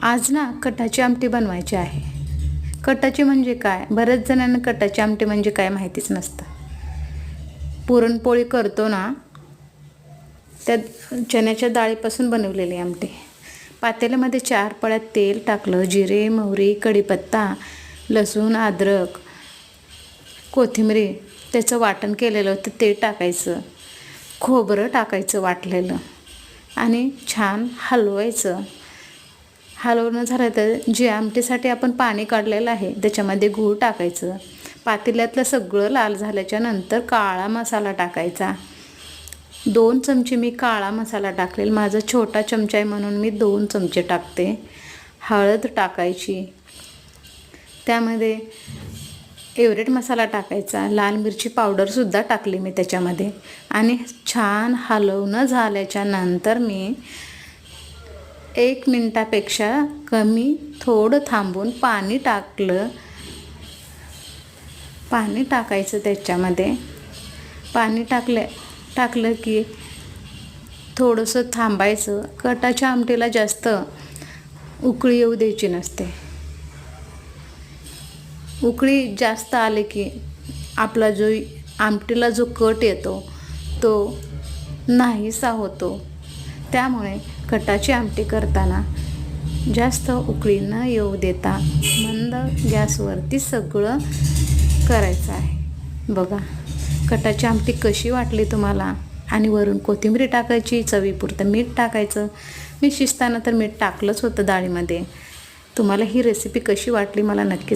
आज ना कटाची आमटी बनवायची आहे. कटाची म्हणजे काय? बऱ्याच जणांना कटाची आमटी म्हणजे काय माहितीच नसतं. पुरणपोळी करतो ना, त्या चण्याच्या डाळीपासून बनवलेली आमटी. पातेल्यामध्ये 4 पळ्यात तेल टाकलं, जिरे, मोहरी, कढीपत्ता, लसूण, अद्रक, कोथिंबीर त्याचं वाटण केलेलं होतं ते टाकायचं. खोबरं टाकायचं वाटलेलं आणि छान हलवायचं. हलवणं झालं तर जे आमटीसाठी आपण पाणी काढलेलं आहे त्याच्यामध्ये गूळ टाकायचं. पातेल्यातलं सगळं लाल झाल्याच्या नंतर काळा मसाला टाकायचा. 2 चमचे मी काळा मसाला टाकलेला. माझा छोटा चमचा आहे म्हणून मी 2 चमचे टाकते. हळद टाकायची. त्यामध्ये एव्हरेट मसाला टाकायचा. लाल मिरची पावडरसुद्धा टाकली मी त्याच्यामध्ये आणि छान हलवणं झाल्याच्या नंतर मी 1 मिनटापेक्षा कमी थोडं थांबून पाणी टाकलं. पाणी टाकायचं त्याच्यामध्ये. पाणी टाकलं की थोडंसं थांबायचं. कटाच्या आमटीला जास्त उकळी येऊ द्यायची नसते. उकळी जास्त आले की आपला जो आमटीला जो कट येतो तो नाहीसा होतो. त्यामुळे कटाची आमटी करताना जास्त उकळी न येऊ देता मंद गॅसवरती सगळं करायचं आहे. बघा कटाची आमटी कशी वाटली तुम्हाला. आणि वरून कोथिंबीर टाकायची, चवीपुरतं मीठ टाकायचं. मी शिजताना तर मीठ टाकलंच होतं डाळीमध्ये. तुम्हाला ही रेसिपी कशी वाटली मला नक्कीच